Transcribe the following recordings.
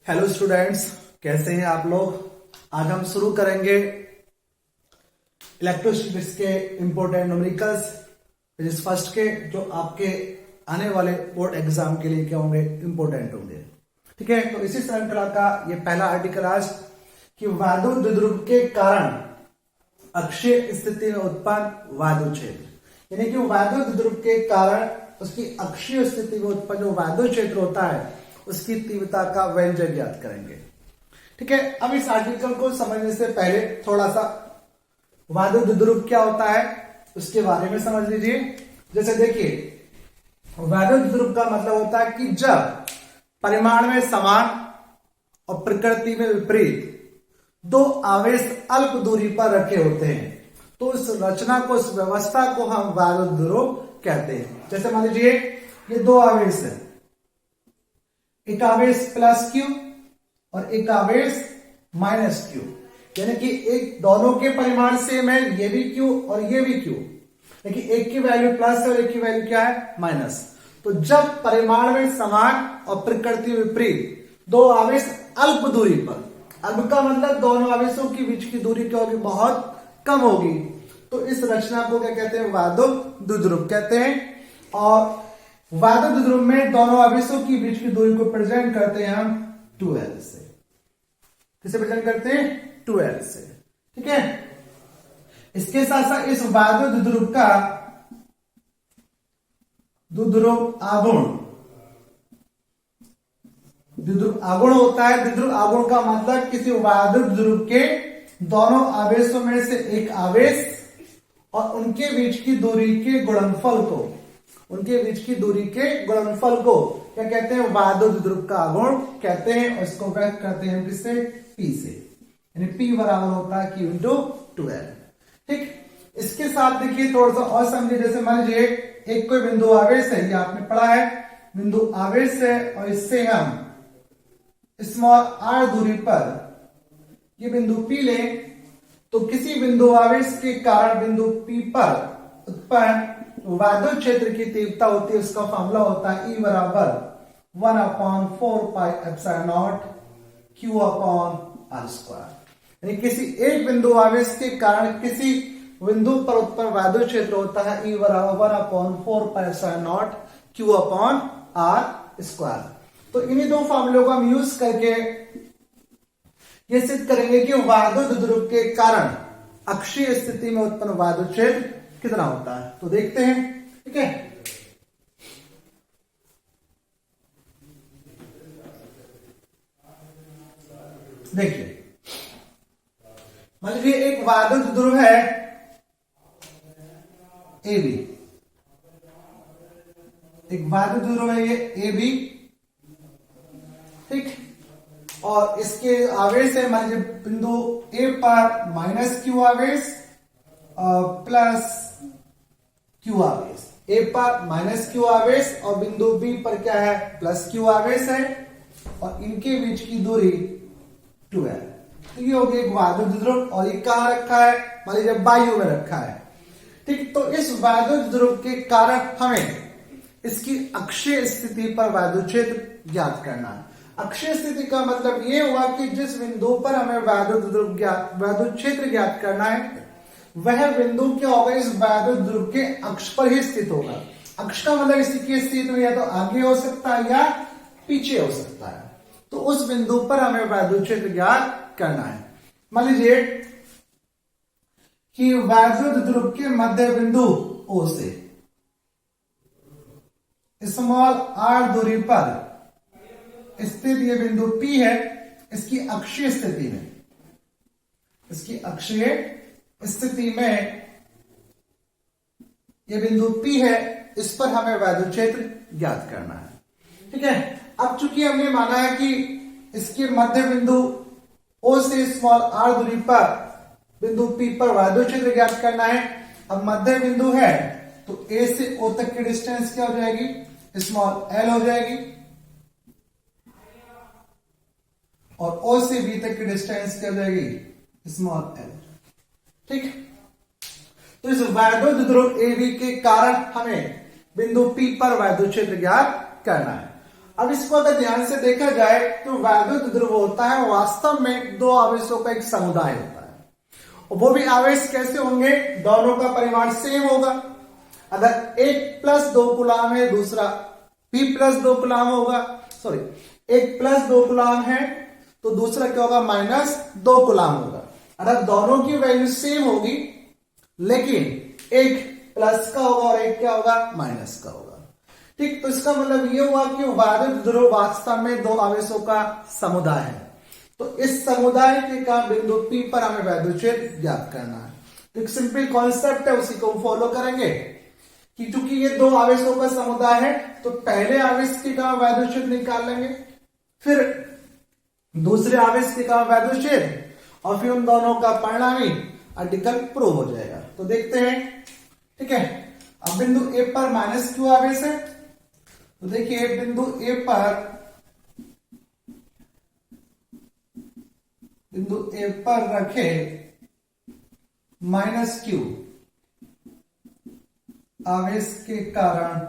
Hello students, कैसे हैं आप लोग। आज हम शुरू करेंगे इलेक्ट्रोस्टैटिक्स के इंपॉर्टेंट न्यूमेरिकल्स फर्स्ट के, जो आपके आने वाले बोर्ड एग्जाम के लिए क्या होंगे, इंपॉर्टेंट होंगे। ठीक है, तो इसी श्रृंखला का ये पहला आर्टिकल आज कि वायु द्विध्रुव के कारण अक्षीय स्थिति में उत्पन्न वायु क्षेत्र, यानी कि वायु द्विध्रुव के कारण उसकी अक्षीय स्थिति में उत्पन्न जो वायु क्षेत्र होता है उसकी तीव्रता का व्यंजक ज्ञात करेंगे। ठीक है, अब इस आर्टिकल को समझने से पहले थोड़ा सा वायु द्विध्रुव क्या होता है उसके बारे में समझ लीजिए। जैसे देखिए, वायु द्विध्रुव का मतलब होता है कि जब परिमाण में समान और प्रकृति में विपरीत दो आवेश अल्प दूरी पर रखे होते हैं तो इस रचना को, इस व्यवस्था को हम वायु द्विध्रुव कहते हैं। जैसे मान लीजिए ये दो आवेश है, एक आवेश प्लस क्यू और एक आवेश माइनस क्यू, यानी कि एक दोनों के परिमाण सेम है, ये भी क्यू और ये भी क्यू, लेकिन एक की वैल्यू प्लस है और एक की वैल्यू क्या है, माइनस। तो जब परिमाण में समान और प्रकृति विपरीत दो आवेश अल्प दूरी पर, अल्प का मतलब दोनों आवेशों के बीच की दूरी क्या होगी, बहुत कम होगी, तो इस रचना को क्या कहते हैं, वायु द्विध्रुव कहते हैं। और वायु द्विध्रुव में दोनों आवेशों के बीच की दूरी को प्रेजेंट करते हैं हम 2l से। किसे प्रेजेंट करते हैं, 2l से। ठीक है, इसके साथ साथ इस वायु द्विध्रुव का द्विध्रुव आगुण होता है। द्विध्रुव आगुण का मतलब किसी वायु द्विध्रुव के दोनों आवेशों में से एक आवेश और उनके बीच की दूरी के गुणनफल को, उनके बीच की दूरी के गुणनफल को क्या कहते हैं, वायु द्विध्रुव का आगुण कहते हैं। और इसको व्यक्त करते हैं किससे, P से, यानी P बराबर होता है Q इंटू 2l। ठीक, इसके साथ देखिए थोड़ा सा और समझिए। जैसे मान लीजिए एक कोई बिंदु आवेश है, ये आपने पढ़ा है, बिंदु आवेश है और इससे हम स्मॉल r दूरी पर ये बिंदु P लें, तो किसी बिंदु आवेश के कारण बिंदु P पर उत्पन्न वायु क्षेत्र की तीव्रता होती है, उसका फॉर्मूला होता है E बराबर 1/4πε0 Q अपॉन r स्क्वायर। यानी किसी एक बिंदु आवेश के कारण किसी बिंदु पर उत्पन्न वायु क्षेत्र होता है E बराबर 1/4πε0 Q अपॉन r स्क्वायर। तो इन्हीं दो फॉर्मूलों को हम यूज करके ये सिद्ध करेंगे कि वायु द्विध्रुव के कारण अक्षीय स्थिति में उत्पन्न वायु क्षेत्र कितना होता है। तो देखते हैं। ठीक है, देखिए मान लीजिए एक वायु द्विध्रुव है AB, एक वायु द्विध्रुव है ये AB। ठीक, और इसके आवेश है मान लीजिए बिंदु A पर माइनस Q आवेश प्लस Q आवेश, A पर माइनस Q आवेश और बिंदु B पर क्या है, प्लस Q आवेश है और इनके बीच की दूरी 2l। तो ये हो गया एक वायु द्विध्रुव और ये कहां रखा है, मान लीजिए वायु में रखा है। ठीक, तो इस वायु द्विध्रुव के कारण हमें इसकी अक्षीय स्थिति पर वायु क्षेत्र ज्ञात करना है। अक्षीय स्थिति का मतलब ये हुआ कि जिस बिंदु पर हमें वायु क्षेत्र ज्ञात करना है वह बिंदु क्या होगा, इस वायु द्विध्रुव के अक्ष पर ही स्थित होगा। अक्ष का मतलब इसकी स्थिति में या तो आगे हो सकता है या पीछे हो सकता है। तो उस बिंदु पर हमें वायु क्षेत्र ज्ञात करना है। मान लीजिए कि वायु द्विध्रुव के मध्य बिंदु O से स्मॉल r दूरी पर स्थित ये बिंदु P है, इसकी अक्षीय स्थिति में, इसकी अक्षीय स्थिति में ये बिंदु P है, इस पर हमें वायु क्षेत्र ज्ञात करना है। ठीक है, अब चूंकि हमने माना है कि इसके मध्य बिंदु O से स्मॉल r दूरी पर बिंदु P पर वायु क्षेत्र ज्ञात करना है। अब मध्य बिंदु है तो A से O तक की डिस्टेंस क्या हो जाएगी, स्मॉल l हो जाएगी और O से B तक की डिस्टेंस क्या हो जाएगी, स्मॉल l। ठीक, तो इस वायु द्विध्रुव AB के कारण हमें बिंदु P पर वायु क्षेत्र ज्ञात करना है। अब इसको अगर ध्यान से देखा जाए तो वैद्युत ध्रुव होता है वास्तव में दो आवेशों का एक समुदाय होता है, और वो भी आवेश कैसे होंगे, दोनों का परिमाण सेम होगा। अगर एक प्लस 2 कूलाम है, दूसरा p प्लस 2 कूलाम होगा, सॉरी एक प्लस 2 कूलाम है तो दूसरा क्या होगा, माइनस 2 कूलाम होगा। अगर दोनों की वैल्यू सेम होगी लेकिन एक प्लस का होगा और एक क्या होगा, माइनस का होगा। ठीक, तो इसका मतलब ये हुआ कि वैद्युत ध्रुव वास्तव में दो आवेशों का समुदाय है। तो इस समुदाय के का बिंदु P पर हमें वैद्युत क्षेत्र ज्ञात करना है। तो एक सिंपल कॉन्सेप्ट है, उसी को फॉलो करेंगे कि चूंकि ये दो आवेशों का समुदाय है तो पहले आवेश के का वैद्युत क्षेत्र निकाल लेंगे, फिर दूसरे आवेश के का वैद्युत क्षेत्र, और फिर उन दोनों का परिणामी आर्टिकल प्रूव हो जाएगा। तो देखते हैं, ठीक है। अब बिंदु A पर माइनस Q आवेश है, तो देखिए बिंदु A पर रखे माइनस Q आवेश के कारण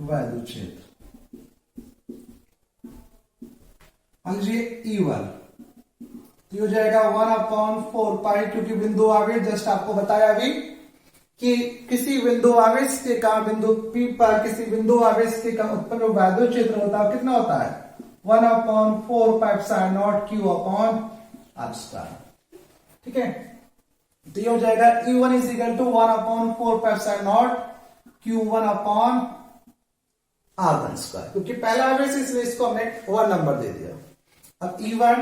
वैद्युत क्षेत्र, मान लीजिए E1, तो हो जाएगा 1/4 पाई, क्योंकि बिंदु आवेश जस्ट आपको बताया अभी कि किसी बिंदु आवेश के कारण बिंदु P पर किसी बिंदु आवेश के कारण उत्पन्न वैद्युत क्षेत्र होता है, कितना होता है, 1/4 pi epsilon not Q upon R square. ठीक है, तो ये हो जाएगा E1 is equal to 1/4 pi epsilon not Q1 upon R1 square, क्योंकि पहला आवेश इसलिए इसको हमने 1 नंबर दे दिया। अब E1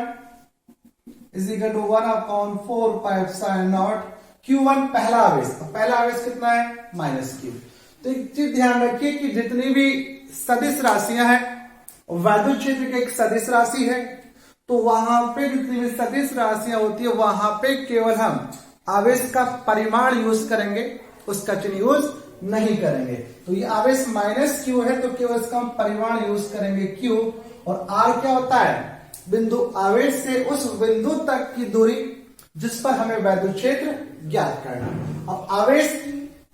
is equal to 1/4 pi epsilon not Q1 पहला आवेश, पहला आवेश कितना है, माइनस Q। तो एक चीज ध्यान रखिए कि जितनी भी सदिश राशियां हैं, वैद्युत क्षेत्र की एक सदिश राशि है, तो वहां पे जितनी भी सदिश राशियां होती है वहां पे केवल हम आवेश का परिमाण यूज करेंगे, उसका चिन्ह यूज नहीं करेंगे। तो ये आवेश माइनस Q है तो केवल इसका हम परिमाण यूज करेंगे Q, और R क्या होता है, बिंदु आवेश से उस बिंदु तक की दूरी जिस पर हमें वैद्युत क्षेत्र ज्ञात करना है। अब आवेश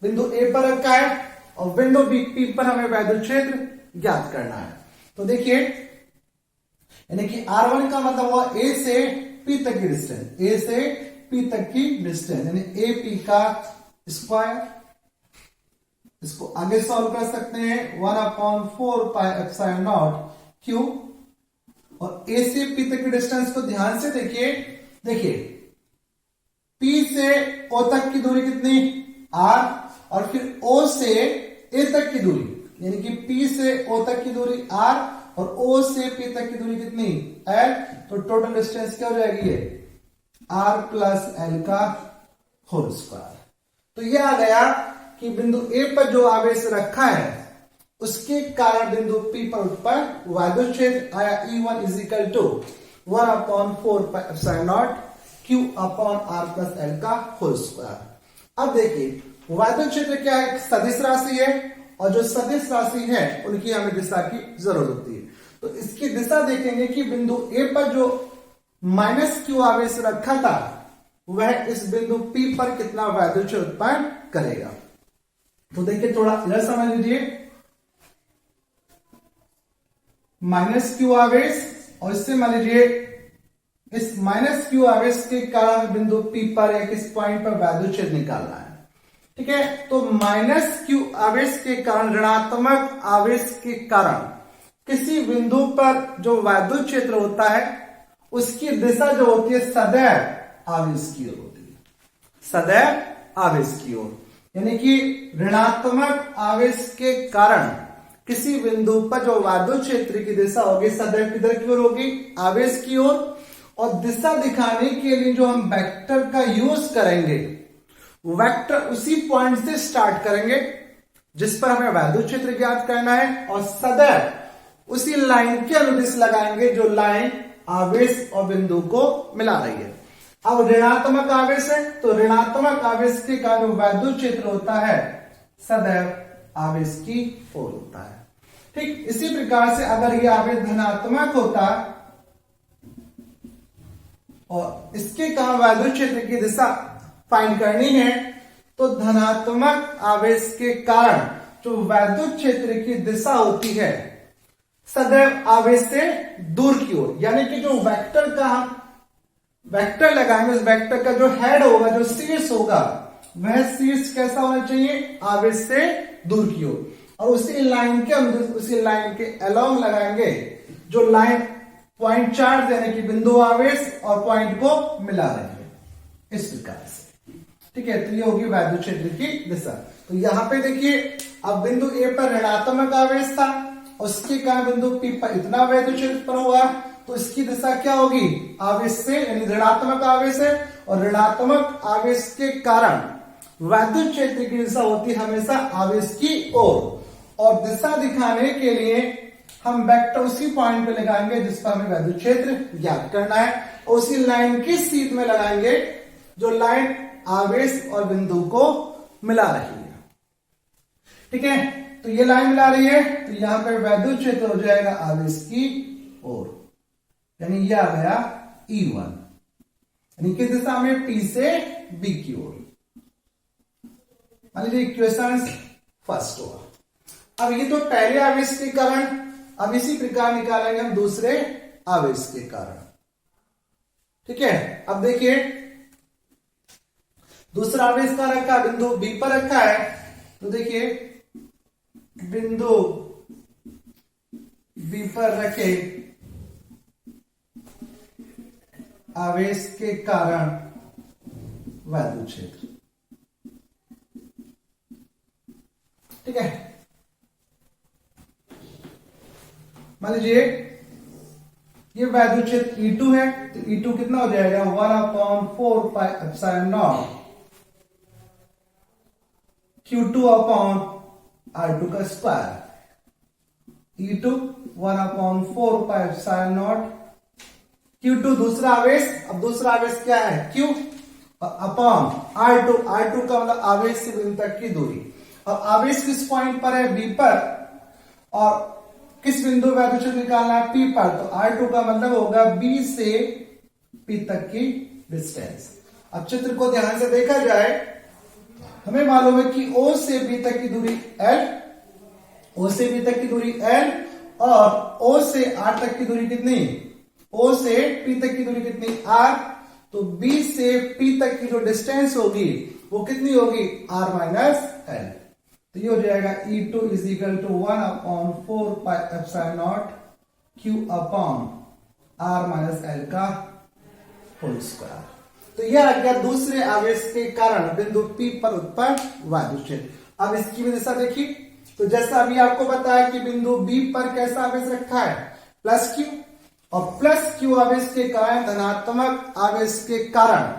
बिंदु A पर रखा है और बिंदु P पर हमें वैद्युत क्षेत्र ज्ञात करना है। तो देखिए, यानी कि R1 का मतलब हुआ A से P तक की डिस्टेंस, A से P तक की डिस्टेंस यानी AP का स्क्वायर। इसको आगे सॉल्व कर सकते हैं, 1/4 पाई एप्सिलॉन नॉट Q, और A से P तक की डिस्टेंस को ध्यान से देखिए P से O तक की दूरी कितनी, R, और फिर O से A तक की दूरी, यानी कि P से O तक की दूरी R और O से P तक की दूरी कितनी, L। तो टोटल डिस्टेंस क्या हो जाएगी, ये R प्लस L का होल स्क्वायर। तो ये आ गया कि बिंदु A पर जो आवेश रखा है उसके कारण बिंदु P पर उत्पन्न वैद्युत क्षेत्र आया E1 is equal to 1/4 pi epsilon not Q upon R plus L का होल स्क्वायर। अब देखिए वैद्युत क्षेत्र क्या है, सदिश राशि है, और जो सदिश राशि है उनकी हमें दिशा की जरूरत होती है। तो इसकी दिशा देखेंगे कि बिंदु A पर जो माइनस Q आवेश रखा था वह इस बिंदु P पर कितना वैद्युत क्षेत्र उत्पन्न करेगा। तो देखिए थोड़ा इधर समझ लीजिए, माइनस Q आवेश, और इससे मान लीजिए इस माइनस Q आवेश के कारण बिंदु P पर एक इस पॉइंट पर वैद्युत क्षेत्र निकालना है। ठीक है, तो माइनस Q आवेश के कारण, ऋणात्मक आवेश के कारण किसी बिंदु पर जो वैद्युत क्षेत्र होता है उसकी दिशा जो होती है सदैव आवेश की ओर होती है, सदैव आवेश की ओर। यानी कि ऋणात्मक आवेश के कारण किसी बिंदु पर जो वैद्युत क्षेत्र की दिशा होगी सदैव किधर की ओर होगी, आवेश की ओर। और दिशा दिखाने के लिए जो हम वेक्टर का यूज करेंगे, वेक्टर उसी पॉइंट से स्टार्ट करेंगे जिस पर हमें वैद्युत क्षेत्र ज्ञात करना है, और सदैव उसी लाइन के अनुदिश लगाएंगे जो लाइन आवेश और बिंदु को मिला रही है। अब ऋणात्मक आवेश है तो ऋणात्मक आवेश के कारण वैद्युत क्षेत्र होता है सदैव आवेश की ओर होता है। ठीक इसी प्रकार से अगर यह आवेश धनात्मक होता और इसके कारण वैद्युत क्षेत्र की दिशा फाइंड करनी है, तो धनात्मक आवेश के कारण जो वैद्युत क्षेत्र की दिशा होती है सदैव आवेश से दूर की ओर, यानी कि जो वेक्टर का वेक्टर लगाएंगे, उस वेक्टर का जो हेड होगा, जो शीर्ष होगा, वह शीर्ष कैसा होना चाहिए, आवेश से दूर की ओर। और उसी लाइन के अलोंग लगाएंगे, जो लाइन पॉइंट चार्ज यानी कि बिंदु आवेश और पॉइंट को मिला रहे हैं, इस प्रकार से। ठीक है, तो ये होगी वैद्युत क्षेत्र की दिशा। तो यहां पे देखिए, अब बिंदु ए पर ऋणात्मक आवेश था, उसके कारण बिंदु पी पर इतना वैद्युत क्षेत्र उत्पन्न हुआ, तो इसकी दिशा क्या होगी, आवेश से, यानी ऋणात्मक आवेश है, और ऋणात्मक आवेश के कारण वैद्युत क्षेत्र की दिशा होती है हमेशा आवेश की ओर। और दिशा दिखाने के लिए हम वेक्टर उसी पॉइंट पे लगाएंगे जिस पर हमें वैद्युत क्षेत्र ज्ञात करना है, और उसी लाइन की सीध में लगाएंगे जो लाइन आवेश और बिंदु को मिला रही है। ठीक है, तो ये लाइन मिला रही है, तो यहां पर वैद्युत क्षेत्र हो जाएगा आवेश की ओर, यानी ये आ गया E1, यानी किस दिशा में, P से B की ओर। मान लीजिए इक्वेशन फर्स्ट होगा। अब ये तो पहले आवेश के कारण, अब इसी प्रकार निकालेंगे हम दूसरे आवेश के कारण। ठीक है, अब देखिए दूसरा आवेश का रखा बिंदु बी पर रखा है, तो देखिए बिंदु बी पर रखे आवेश के कारण वैद्युत क्षेत्र। ठीक है, मान लीजिए ये वैद्युत क्षेत्र E2 है, तो E2 कितना हो जाएगा, 1/4 pi epsilon not Q2 upon R2 का square. E2 1/4 pi epsilon not Q2 दूसरा आवेश, अब दूसरा आवेश क्या है, Q, अपॉन R2 का मतलब आवेश से बिंदु तक की दूरी। अब आवेश किस पॉइंट पर है, B पर, और किस बिंदु वैद्युत क्षेत्र निकालना है, P पर, तो R2 का मतलब होगा B से P तक की डिस्टेंस। अब चित्र को ध्यान से देखा जाए, हमें मालूम है कि O से B तक की दूरी L, O से B तक की दूरी L, और O से R तक की दूरी कितनी, O से P तक की दूरी कितनी, R, तो B से P तक की जो डिस्टेंस होगी वो कितनी होगी, R माइनस L। तो ये हो जाएगा E2 is equal to 1/4 pi epsilon not Q upon R minus L का होल स्क्वायर। तो यह आ गया दूसरे आवेश के कारण बिंदु P पर उत्पन्न वैद्युत क्षेत्र। अब इसकी भी दिशा देखिए, तो जैसा अभी आपको बताया कि बिंदु B पर कैसा आवेश रखा है, प्लस Q, और प्लस Q आवेश के कारण, धनात्मक आवेश के कारण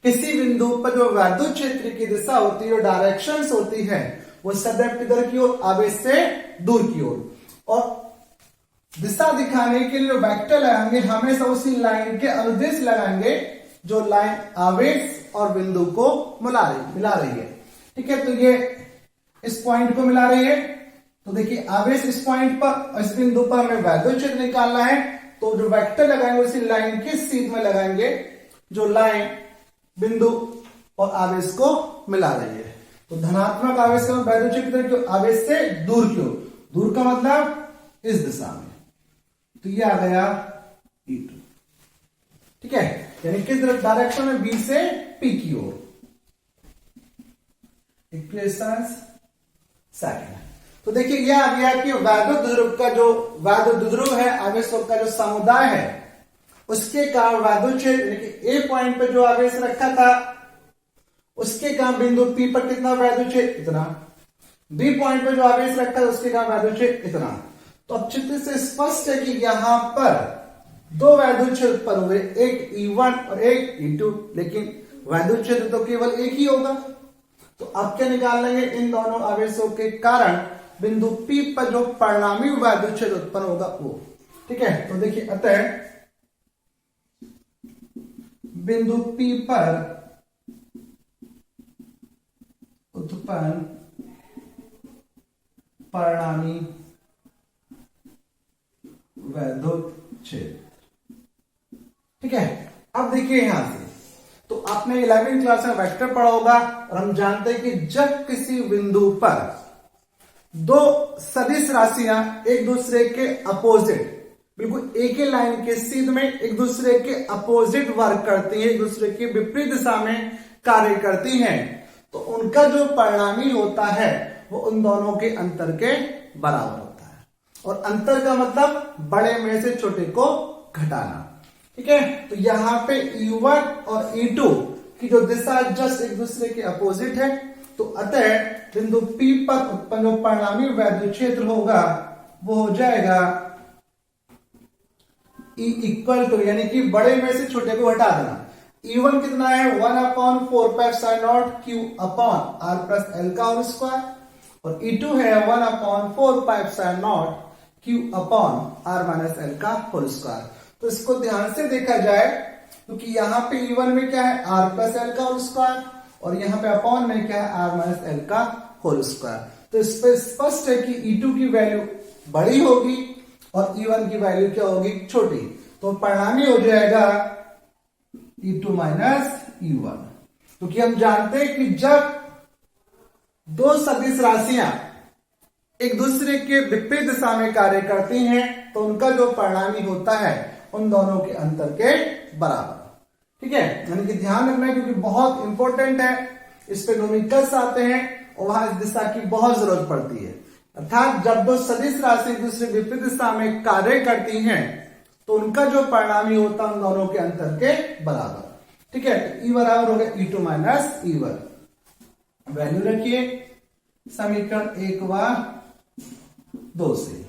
किसी बिंदु पर जो वैद्युत क्षेत्र की दिशा होती है, जो डायरेक्शंस होती है, वो सदैव किधर की ओर, आवेश से दूर की ओर। और दिशा दिखाने के लिए वेक्टर लगाएंगे, हमेशा उसी लाइन के अनुदिश लगाएंगे जो लाइन आवेश और बिंदु को मिला रही है। ठीक है, तो ये इस पॉइंट को मिला रही है, तो देखिए आवेश इस पॉइंट पर, इस बिंदु पर हमें वैद्युत क्षेत्र निकालना है, तो जो वेक्टर लगाएंगे उसी लाइन के सीध में लगाएंगे जो लाइन बिंदु और आवेश को मिला रही है। तो धनात्मक आवेश का वैद्युत क्षेत्र की आवेश से दूर की ओर, दूर का मतलब इस दिशा में, तो ये आ गया E2। ठीक है, यानी किस डायरेक्शन में, B से P की ओर। इक्वेशन सेकंड, तो देखिए यह आ गया कि वैद्युत ध्रुव का जो वैद्युत ध्रुव है, आवेशों का जो समुदाय है, उसके कारण वैद्युत क्षेत्र ए पॉइंट पे जो आवेश रखा था उसके कारण बिंदु P पर कितना वैद्युत क्षेत्र, इतना। B पॉइंट पे जो आवेश रखा है उसके कारण वैद्युत क्षेत्र इतना। तो अब चित्र से स्पष्ट है कि यहां पर दो वैद्युत क्षेत्र उत्पन्न हुए, एक E1 और एक E2, लेकिन वैद्युत क्षेत्र तो केवल एक ही होगा। तो अब क्या निकाल लेंगे, इन दोनों आवेशों के कारण बिंदु P पर जो परिणामी वैद्युत क्षेत्र उत्पन्न होगा वो। ठीक है, तो देखिए अतः बिंदु P पर उत्पन्न परिणामी वैद्युत क्षेत्र। ठीक है, अब देखिए यहां से, तो आपने 11वीं क्लास में वेक्टर पढ़ा होगा, और हम जानते हैं कि जब किसी बिंदु पर दो सदिश राशियां एक दूसरे के अपोजिट, बिल्कुल एक ही लाइन के सीध में एक दूसरे के अपोजिट वर्क करती है, एक दूसरे के विपरीत दिशा में कार्य करती हैं, तो उनका जो परिणामी होता है वो उन दोनों के अंतर के बराबर होता है। और अंतर का मतलब बड़े में से छोटे को घटाना। ठीक है, तो यहां पे E1 और E2 की जो दिशा जस्ट एक दूसरे के अपोजिट है, तो अतः बिंदु P पर उत्पन्न जो परिणामी वैद्युत क्षेत्र होगा वो हो जाएगा E इक्वल टू, यानी कि बड़े में से छोटे को हटा देना। E1 कितना है 1/4πε0 Q upon R plus L का होल स्क्वायर, और E2 है 1/4πε0 Q upon R minus L का होल स्क्वायर। तो इसको ध्यान से देखा जाए क्योंकि तो यहां पे E1 में क्या है R प्लस L का होल स्क्वायर, और यहां पे अपॉन में क्या है R माइनस L का होल स्क्वायर। तो इस पर स्पष्ट है कि E2 की वैल्यू बड़ी होगी और E1 की वैल्यू क्या होगी छोटी, तो परिणामी हो जाएगा E2 माइनस E1। क्योंकि हम जानते हैं कि जब दो सदिश राशियां एक दूसरे के विपरीत दिशा में कार्य करती हैं तो उनका जो परिणामी होता है उन दोनों के अंतर के बराबर। ठीक है, यानी कि ध्यान रखना है क्योंकि बहुत इंपॉर्टेंट है, इस पे न्यूमेरिकल्स आते हैं और वहां इस दिशा की बहुत जरूरत पड़ती है। अर्थात जब दो सदिश राशि एक दूसरे विपरीत दिशा में कार्य करती हैं तो उनका जो परिणामी होता है उन दोनों के अंतर के बराबर। ठीक है, तो E बराबर हो गया E2 माइनस E1। वैल्यू रखिए समीकरण 1 व 2 से।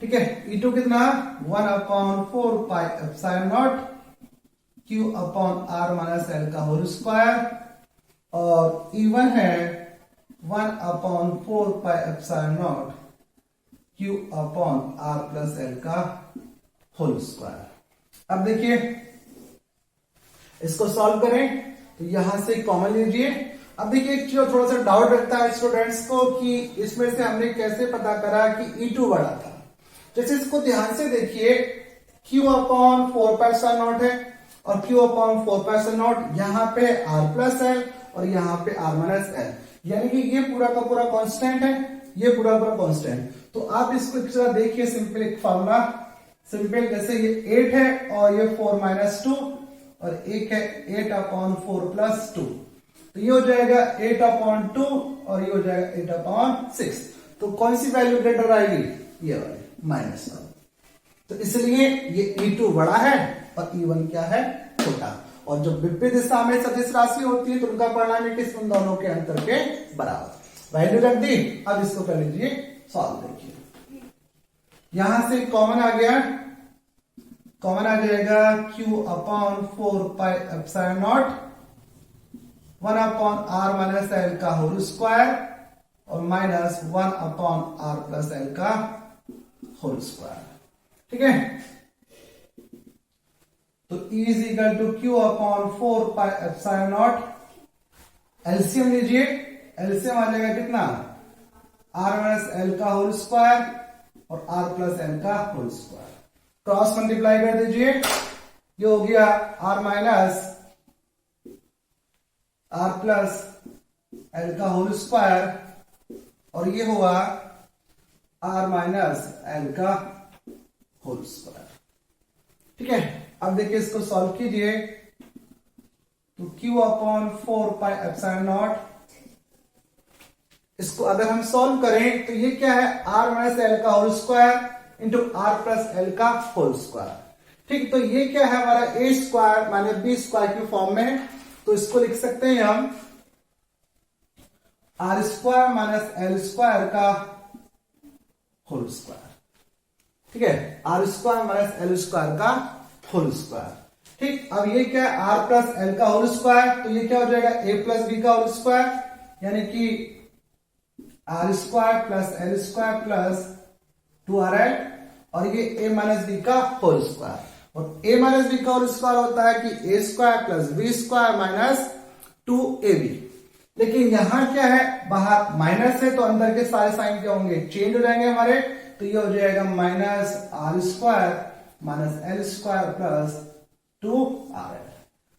ठीक है, E2 कितना 1/4πε0 Q upon R minus L का होल स्क्वायर, और E1 है 1/4πε0 Q upon R plus L का होल स्क्वायर। अब देखिए इसको सॉल्व करें तो यहां से कॉमन लीजिए। अब देखिए एक चीज थोड़ा सा डाउट रखता है स्टूडेंट्स को कि इसमें से हमने कैसे पता करा कि E2 बड़ा था। जैसे इसको ध्यान से देखिए Q अपॉन 4πε0 है और Q अपॉन 4πε0 यहां पे R प्लस L और यहां पे R माइनस L, यानी कि ये पूरा का पूरा कांस्टेंट है, ये पूरा पूरा कांस्टेंट। तो आप इसको एक जरा देखिए, सिंपल एक फॉर्मूला सिंपल, जैसे ये 8 है और ये 4 माइनस 2 और एक है 8/4 प्लस 2, तो ये हो जाएगा 8/2 और ये हो जाएगा 8/6। तो कौन सी वैल्यू ग्रेटर आएगी, ये वाली -1। तो इसलिए ये E2 बड़ा है और E1 क्या है छोटा, और जब विपरीत दिशा में सदिश राशि होती है तो उनका परिणामी किस उन दोनों के अंतर के बराबर। वैल्यू रख दी। अब इसको कर लीजिए सॉल्व। देखिए यहां से कॉमन आ गया, कॉमन आ जाएगा Q upon 4πε0 1/R minus L का होल स्क्वायर और माइनस 1/R प्लस L का होल स्क्वायर। ठीक है, तो E is equal to Q upon 4πε0। LCM लीजिए, एलसीएम आ जाएगा कितना R माइनस L का होल स्क्वायर और R प्लस L का होल स्क्वायर। क्रॉस मल्टीप्लाई कर दीजिए, ये हो गया R minus R plus L का होल स्क्वायर और ये हुआ R माइनस L का होल स्क्वायर। ठीक है, अब देखिए इसको सॉल्व कीजिए तो Q अपॉन 4πε0, इसको अगर हम सॉल्व करें तो ये क्या है R माइनस L का whole square into R plus L का होल स्क्वायर। ठीक, तो ये क्या है हमारा a square minus b square की फॉर्म में है, तो इसको लिख सकते हैं हम R square minus L square का होल स्क्वायर। ठीक है, R square minus L square का होल स्क्वायर। ठीक, अब ये क्या है R प्लस L का होल स्क्वायर, तो ये क्या हो जाएगा a प्लस b का होल स्क्वायर, यानी कि R square plus L square plus 2RL और ये a माइनस b का होल स्क्वायर, और a माइनस b का होल स्क्वायर होता है कि a square plus b square minus 2ab। लेकिन यहां क्या है बाहर माइनस है तो अंदर के सारे साइन क्या होंगे चेंज हो जाएंगे हमारे, तो ये हो जाएगा minus R square minus L square plus 2RL।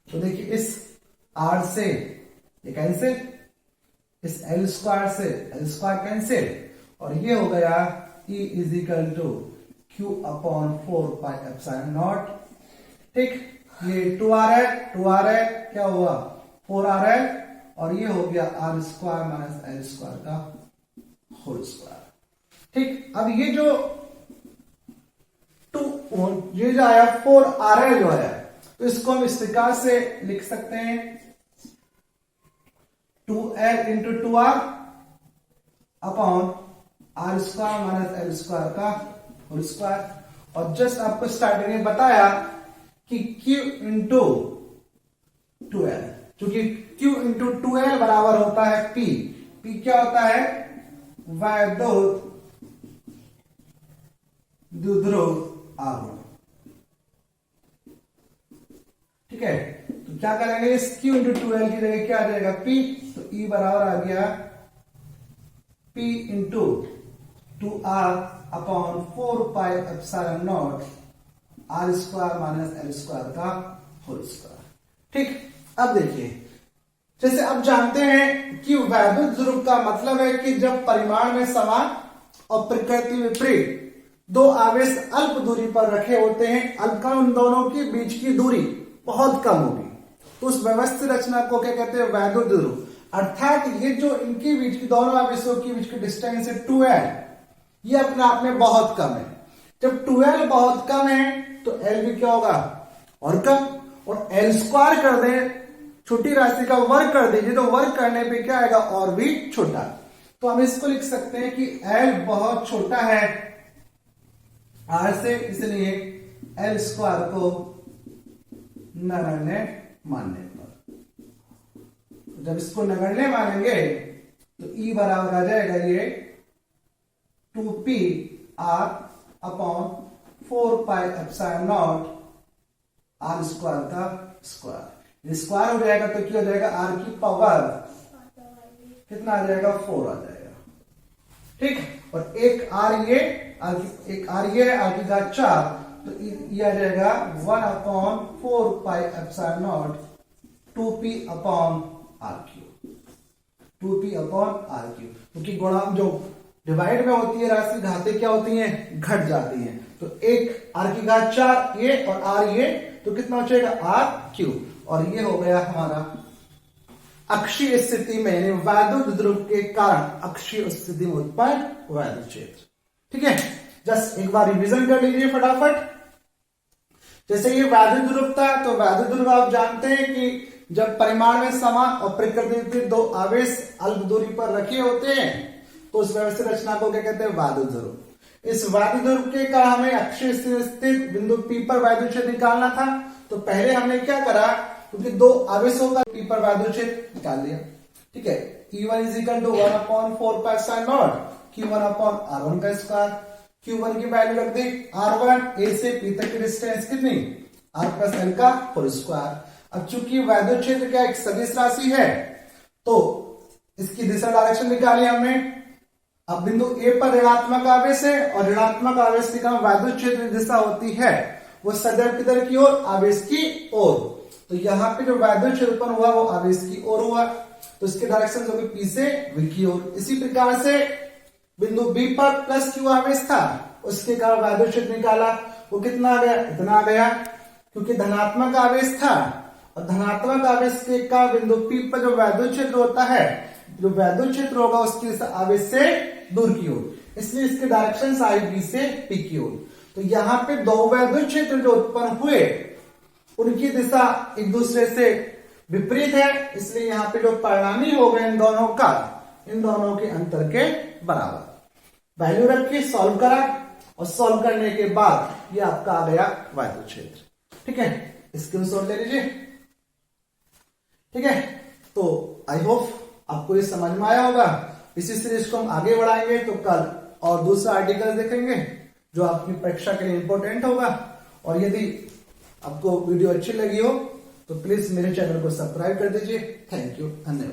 तो देखिए इस R से ये कैंसिल इस एल स्क्वायर से एल स्क्वायर कैंसिल, और ये हो गया E is equal to Q upon 4 pi epsilon not. ठीक, ये 2r है, 2r है, क्या हुआ 4r है, और ये हो गया r square minus L square का होल स्क्वायर। ठीक, अब ये जो ये जो आया 4r जो है, तो इसको हम इस प्रकार से लिख सकते हैं 2l into 2r upon R square minus L square का होल स्क्वायर। और जस्ट आपको स्टार्टिंग में बताया कि Q इंटू 2l, क्योंकि Q इंटू 2l बराबर होता है P। P क्या होता है, वैद्युत द्विध्रुव आघूर्ण। ठीक है, तो क्या करेंगे, इस Q इंटू 2l की जगह क्या आ जाएगा P, तो E बराबर आ गया P into 2r upon 4 pi epsilon not R square minus L square का होल स्क्वायर। ठीक, अब देखिए, जैसे अब जानते हैं कि वैद्युत ध्रुव का मतलब है कि जब परिमाण में समान और प्रकृति विपरीत दो आवेश अल्प दूरी पर रखे होते हैं, अल्पकाल उन दोनों के बीच की दूरी बहुत कम होगी, तो उस व्यवस्थित रचना को क्या कहते हैं, वैद्युत ध्रुव। अर्थात ये जो इनके बीच की दोनों आवेशों के बीच की डिस्टेंस है 2l, ये अपने आप में बहुत कम है। जब 2l बहुत कम है तो l भी क्या होगा, और कम, और l स्क्वायर कर दें, छोटी राशि का वर्ग कर दीजिए, तो वर्ग करने पे क्या आएगा, और भी छोटा। तो हम इसको लिख सकते हैं कि l बहुत छोटा है r से, इसलिए l स्क्वायर को नगण्य मानने पर, जब इसको नगण्य मानेंगे तो E बराबर आ जाएगा ये 2p r upon 4 pi epsilon not r square का स्क्वायर। स्क्वायर हो जाएगा तो क्या हो जाएगा, r की पावर कितना आ जाएगा, 4 आ जाएगा। ठीक, और एक r ये एक r ये है, r की घात 4, तो ये आ जाएगा 1 upon 4 pi epsilon not 2p upon r cube, 2p upon r cube, क्योंकि गुणा जो डिवाइड में होती है राशि, घातें क्या होती हैं, घट जाती हैं। तो एक r की घात 4 ये और r ये, तो कितना हो जाएगा r क्यूब, और ये हो गया हमारा अक्षीय स्थिति में, यानी वैद्युत ध्रुव के कारण अक्षीय स्थिति में उत्पन्न वैद्युत क्षेत्र। ठीक है, जस्ट एक बार रिवीजन कर लीजिए फटाफट। जैसे ये वैद्युत ध्रुव था, तो वैद्युत ध्रुव आप जानते हैं कि जब परिमाण में समान और प्रकृति विपरीत दो आवेश अल्प दूरी पर रखे होते हैं, तो उस व्यवस्थित रचना को क्या कहते हैं, वैद्युत ध्रुव। इस वैद्युत ध्रुव के कारण हमें अक्षीय स्थित बिंदु P पर वैद्युत क्षेत्र निकालना था, तो पहले हमने क्या करा, क्योंकि दो आवेशों का P पर वैद्युत क्षेत्र निकाल दिया। ठीक है, E1 is equal to 1 upon 4 pi epsilon not Q1 upon R1 का स्क्वायर। Q1 की वैल्यू रख दी R1, A से P तक की डिस्टेंस कितनी, R प्लस L का होल स्क्वायर। अब चूंकि वैद्युत क्षेत्र क्या एक सदिश राशि है, तो इसकी दिशा डायरेक्शन निकाली हमने। अब बिंदु A पर ऋणात्मक आवेश है, और ऋणात्मक आवेश की काम वैद्युत क्षेत्र की दिशा होती है वो सदैव किधर की ओर, आवेश की ओर। तो यहाँ पे जो वैद्युत क्षेत्र उत्पन्न हुआ वो आवेश की ओर हुआ, तो इसके डायरेक्शन होगी P से V की ओर। इसी प्रकार से बिंदु B पर प्लस Q आवेश था, उसके कारण वैद्युत क्षेत्र निकाला, वो कितना आ गया, इतना आ गया, क्योंकि धनात्मक आवेश था, और धनात्मक आवेश के का बिंदु P पर जो वैद्युत क्षेत्र होता है, जो वैद्युत क्षेत्र होगा उसकी दिशा आवेश से दूर की ओर, इसलिए इसके डायरेक्शन आई B से P की ओर। तो यहाँ पे दो वैद्युत क्षेत्र जो उत्पन्न हुए उनकी दिशा एक दूसरे से विपरीत है, इसलिए यहाँ पे जो परिणामी हो गए इन दोनों का, इन दोनों के अंतर के बराबर। वैल्यू रख के सॉल्व करा, और सॉल्व करने के बाद ये आपका आ गया वैद्युत क्षेत्र। ठीक है, स्क्रीनशॉट ले लीजिए। ठीक है, तो आई होप आपको ये समझ में आया होगा। इसी सीरीज को हम आगे बढ़ाएंगे, तो कल और दूसरा आर्टिकल देखेंगे जो आपकी परीक्षा के लिए इंपॉर्टेंट होगा। और यदि आपको वीडियो अच्छी लगी हो तो प्लीज मेरे चैनल को सब्सक्राइब कर दीजिए। थैंक यू, धन्यवाद।